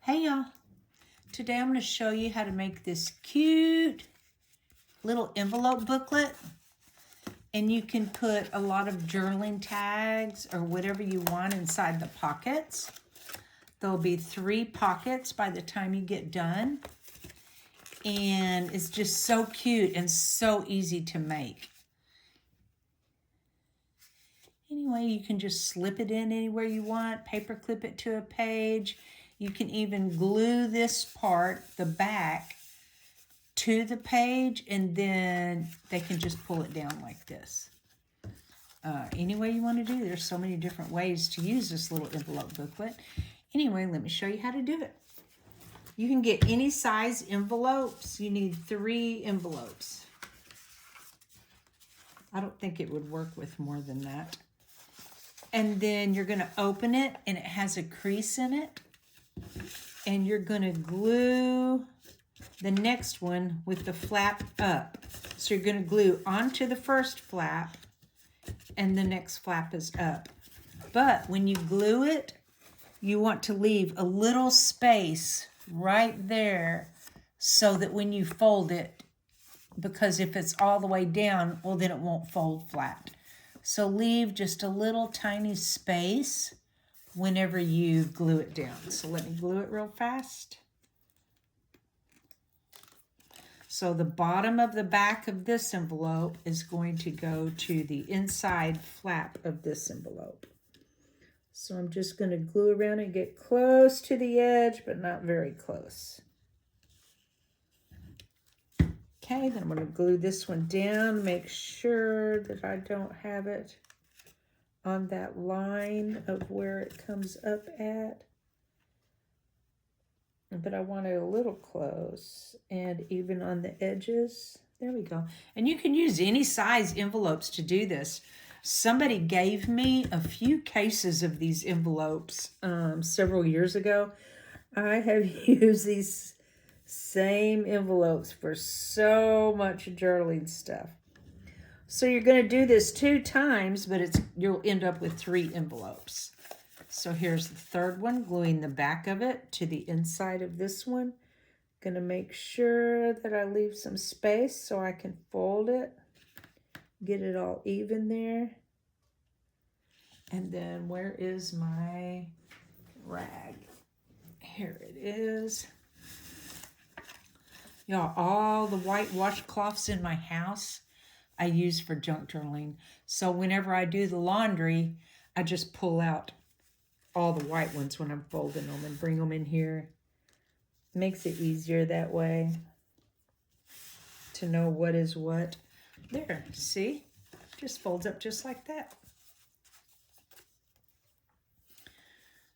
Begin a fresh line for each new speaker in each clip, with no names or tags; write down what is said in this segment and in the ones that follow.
Hey y'all, today I'm going to show you how to make this cute little envelope booklet, and you can put a lot of journaling tags or whatever you want inside the pockets. There'll be 3 pockets by the time you get done, and it's just so cute and so easy to make. Anyway, you can just slip it in anywhere you want, paper clip it to a page. You can even glue this part, the back, to the page, and then they can just pull it down like this. Any way you want to do. There's so many different ways to use this little envelope booklet. Anyway, let me show you how to do it. You can get any size envelopes. You need 3 envelopes. I don't think it would work with more than that. And then you're going to open it, and it has a crease in it. And you're going to glue the next one with the flap up. So you're going to glue onto the first flap, and the next flap is up. But when you glue it, you want to leave a little space right there so that when you fold it, because if it's all the way down, well, then it won't fold flat. So leave just a little tiny space whenever you glue it down. So let me glue it real fast. So the bottom of the back of this envelope is going to go to the inside flap of this envelope. So I'm just going to glue around and get close to the edge, but not very close. Okay, then I'm going to glue this one down, make sure that I don't have it on that line of where it comes up at. But I want it a little close and even on the edges. There we go. And you can use any size envelopes to do this. Somebody gave me a few cases of these envelopes several years ago. I have used these same envelopes for so much journaling stuff. So you're going to do this 2 times, but you'll end up with 3 envelopes. So here's the third one, gluing the back of it to the inside of this one. Going to make sure that I leave some space so I can fold it, get it all even there. And then where is my rag? Here it is. Y'all, all the white washcloths in my house I use for junk journaling. So whenever I do the laundry, I just pull out all the white ones when I'm folding them and bring them in here. Makes it easier that way to know what is what. There, see? Just folds up just like that.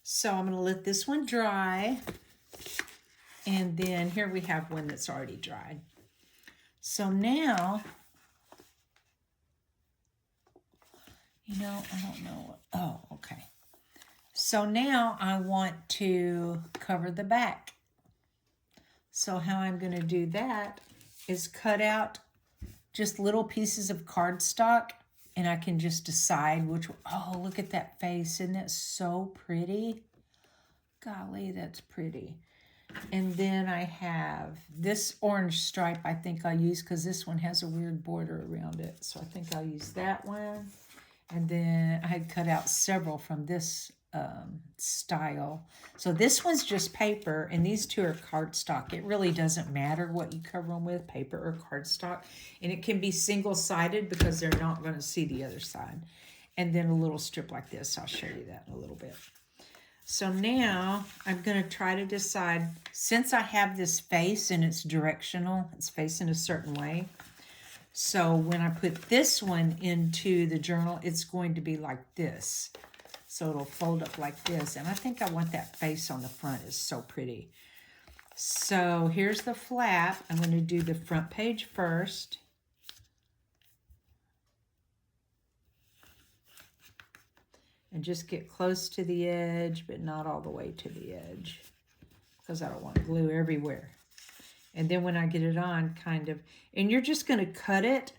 So I'm going to let this one dry. And then here we have one that's already dried. So now, I don't know. Oh, okay. So now I want to cover the back. So how I'm going to do that is cut out just little pieces of cardstock, and I can just decide which one. Oh, look at that face. Isn't that so pretty? Golly, that's pretty. And then I have this orange stripe I think I'll use because this one has a weird border around it. So I think I'll use that one. And then I had cut out several from this style. So this one's just paper, and these 2 are cardstock. It really doesn't matter what you cover them with, paper or cardstock. And it can be single-sided because they're not going to see the other side. And then a little strip like this. I'll show you that in a little bit. So now I'm going to try to decide, since I have this face and it's directional, it's facing a certain way. So when I put this one into the journal, it's going to be like this. So it'll fold up like this. And I think I want that face on the front. It's so pretty. So here's the flap. I'm going to do the front page first. And just get close to the edge, but not all the way to the edge, because I don't want glue everywhere. And then when I get it on, and you're just going to cut it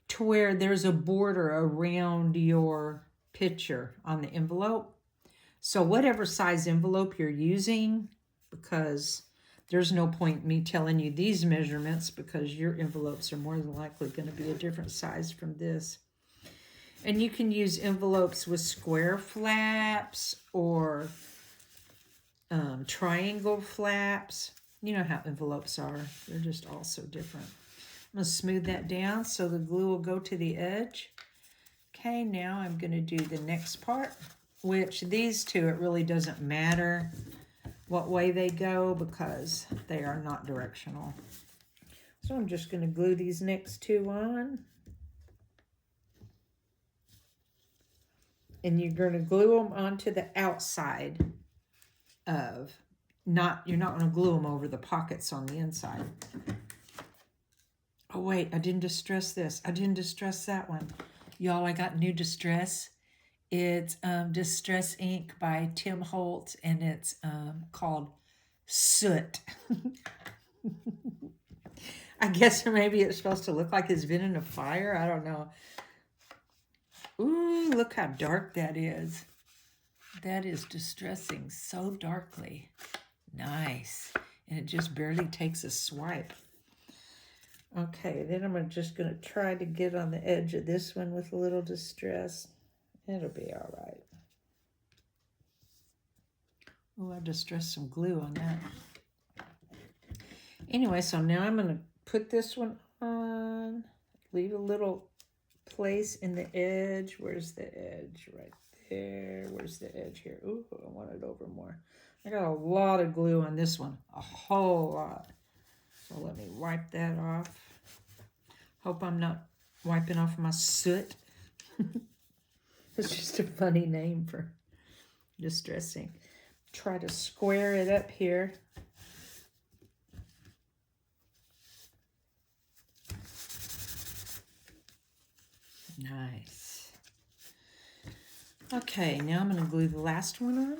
to where there's a border around your picture on the envelope. So whatever size envelope you're using, because there's no point in me telling you these measurements because your envelopes are more than likely going to be a different size from this. And you can use envelopes with square flaps or triangle flaps. You know how envelopes are. They're just all so different. I'm going to smooth that down so the glue will go to the edge. Okay, now I'm going to do the next part, which these two, it really doesn't matter what way they go because they are not directional. So I'm just going to glue these next two on. And you're going to glue them onto the outside of, you're not going to glue them over the pockets on the inside. Oh wait, I didn't distress this. I didn't distress that one. Y'all, I got new distress. It's Distress Ink by Tim Holtz, and it's called Soot. I guess maybe it's supposed to look like it's been in a fire. I don't know. Ooh, look how dark that is. That is distressing so darkly. Nice. And it just barely takes a swipe. Okay, then I'm just going to try to get on the edge of this one with a little distress. It'll be all right. Oh, I distressed some glue on that. Anyway, so now I'm going to put this one on. Leave a little place in the edge. Where's the edge? Right there. Where's the edge here? Ooh, I want it over more. I got a lot of glue on this one. A whole lot. So let me wipe that off. Hope I'm not wiping off my soot. It's just a funny name for distressing. Try to square it up here. Nice. Okay, now I'm going to glue the last one on.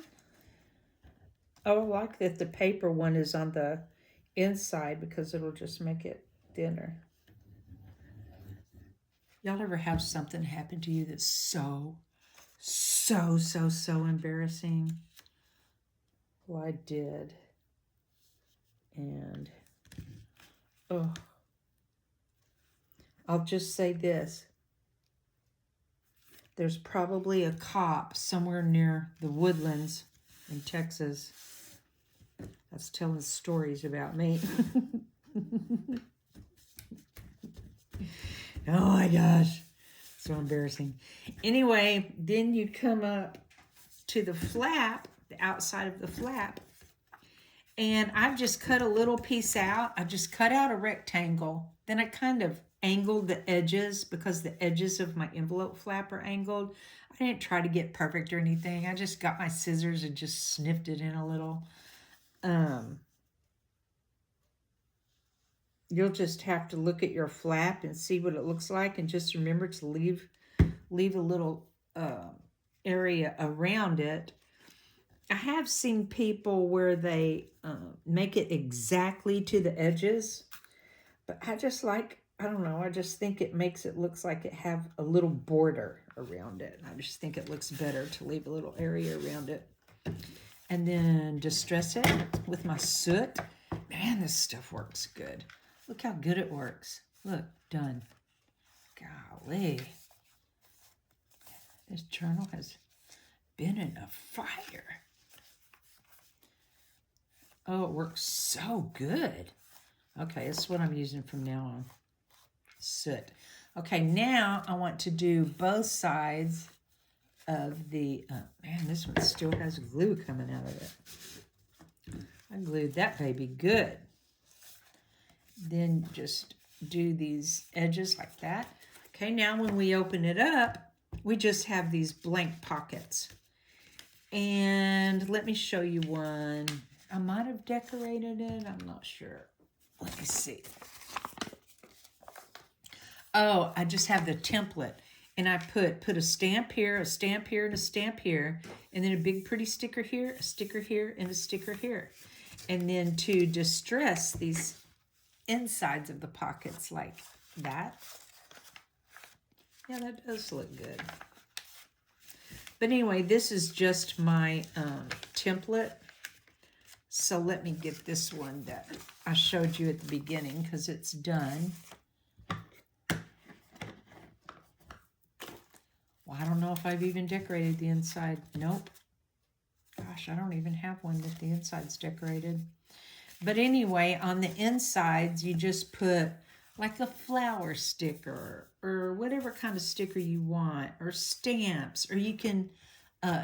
Oh, I like that the paper one is on the inside because it'll just make it thinner. Y'all ever have something happen to you that's so embarrassing? Well, I did. And, oh, I'll just say this. There's probably a cop somewhere near the Woodlands in Texas that's telling stories about me. Oh my gosh, so embarrassing. Anyway, then you come up to the flap, the outside of the flap, and I've just cut a little piece out. I just cut out a rectangle. Then I kind of angled the edges because the edges of my envelope flap are angled. I didn't try to get perfect or anything. I just got my scissors and just snipped it in a little. You'll just have to look at your flap and see what it looks like, and just remember to leave a little area around it. I have seen people where they make it exactly to the edges, but I just like, I don't know, I just think it makes it looks like it have a little border around it. I just think it looks better to leave a little area around it. And then distress it with my soot. Man, this stuff works good. Look how good it works. Look, done. Golly. This journal has been in a fire. Oh, it works so good. Okay, this is what I'm using from now on. Soot. Okay, now I want to do both sides of the... man, this one still has glue coming out of it. I glued that baby good. Then just do these edges like that. Okay, now when we open it up, we just have these blank pockets. And let me show you one. I might have decorated it. I'm not sure. Let me see. Oh, I just have the template. And I put a stamp here, a stamp here, and a stamp here. And then a big pretty sticker here, a sticker here, and a sticker here. And then to distress these insides of the pockets like that. Yeah, that does look good. But anyway, this is just my template. So let me get this one that I showed you at the beginning because it's done. Well, I don't know if I've even decorated the inside. Nope. Gosh, I don't even have one that the inside's decorated. But anyway, on the insides, you just put like a flower sticker or whatever kind of sticker you want, or stamps, or you can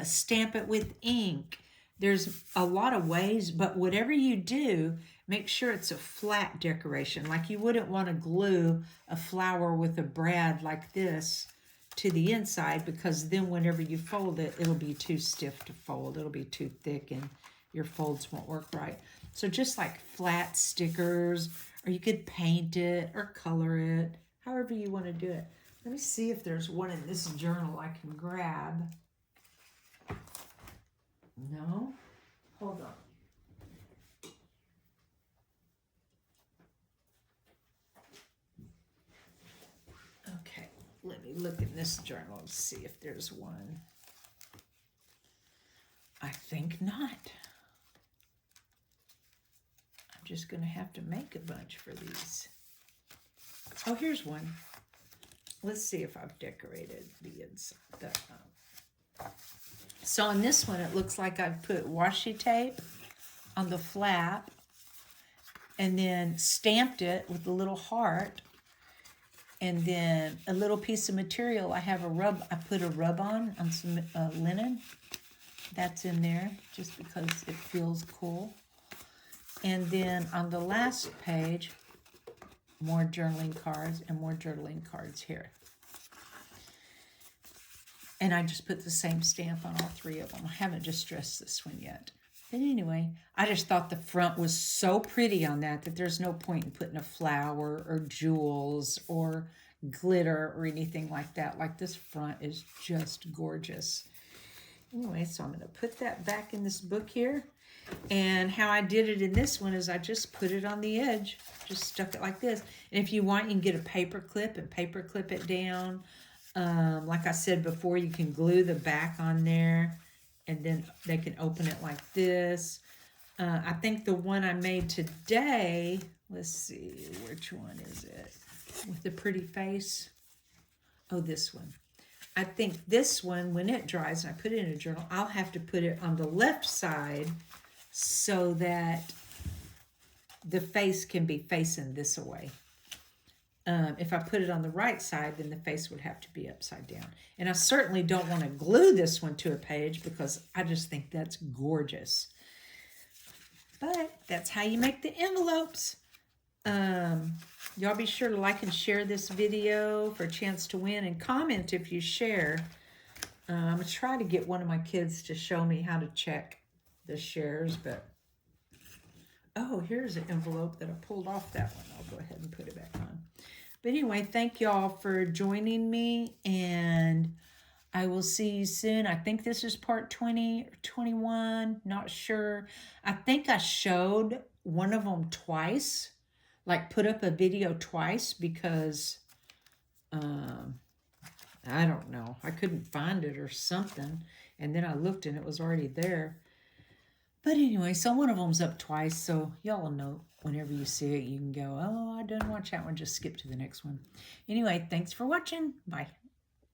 stamp it with ink. There's a lot of ways, but whatever you do, make sure it's a flat decoration. Like you wouldn't want to glue a flower with a brad like this to the inside, because then whenever you fold it, it'll be too stiff to fold. It'll be too thick and your folds won't work right. So just like flat stickers, or you could paint it or color it, however you want to do it. Let me see if there's one in this journal I can grab. No? Hold on. Okay, let me look in this journal and see if there's one. I think not. I'm just going to have to make a bunch for these. Oh, here's one. Let's see if I've decorated the inside. So on this one, it looks like I've put washi tape on the flap and then stamped it with a little heart. And then a little piece of material, I put a rub-on some linen. That's in there just because it feels cool. And then on the last page, more journaling cards and more journaling cards here. And I just put the same stamp on all three of them. I haven't distressed this one yet. But anyway, I just thought the front was so pretty on that there's no point in putting a flower or jewels or glitter or anything like that. Like, this front is just gorgeous. Anyway, so I'm going to put that back in this book here. And how I did it in this one is I just put it on the edge. Just stuck it like this. And if you want, you can get a paper clip and paper clip it down. Like I said before, you can glue the back on there, and then they can open it like this. I think the one I made today, let's see, which one is it? With the pretty face. Oh, this one. I think this one, when it dries and I put it in a journal, I'll have to put it on the left side so that the face can be facing this way. If I put it on the right side, then the face would have to be upside down. And I certainly don't want to glue this one to a page because I just think that's gorgeous. But that's how you make the envelopes. Y'all be sure to like and share this video for a chance to win, and comment if you share. I'm going to try to get one of my kids to show me how to check the shares, but oh, here's an envelope that I pulled off that one. I'll go ahead and put it back on. But anyway, thank y'all for joining me, and I will see you soon. I think this is part 20 or 21, not sure. I think I showed one of them twice, like put up a video twice because, I don't know. I couldn't find it or something, and then I looked and it was already there. But anyway, so one of them's up twice, so y'all will know whenever you see it. You can go, oh, I didn't watch that one. Just skip to the next one. Anyway, thanks for watching. Bye.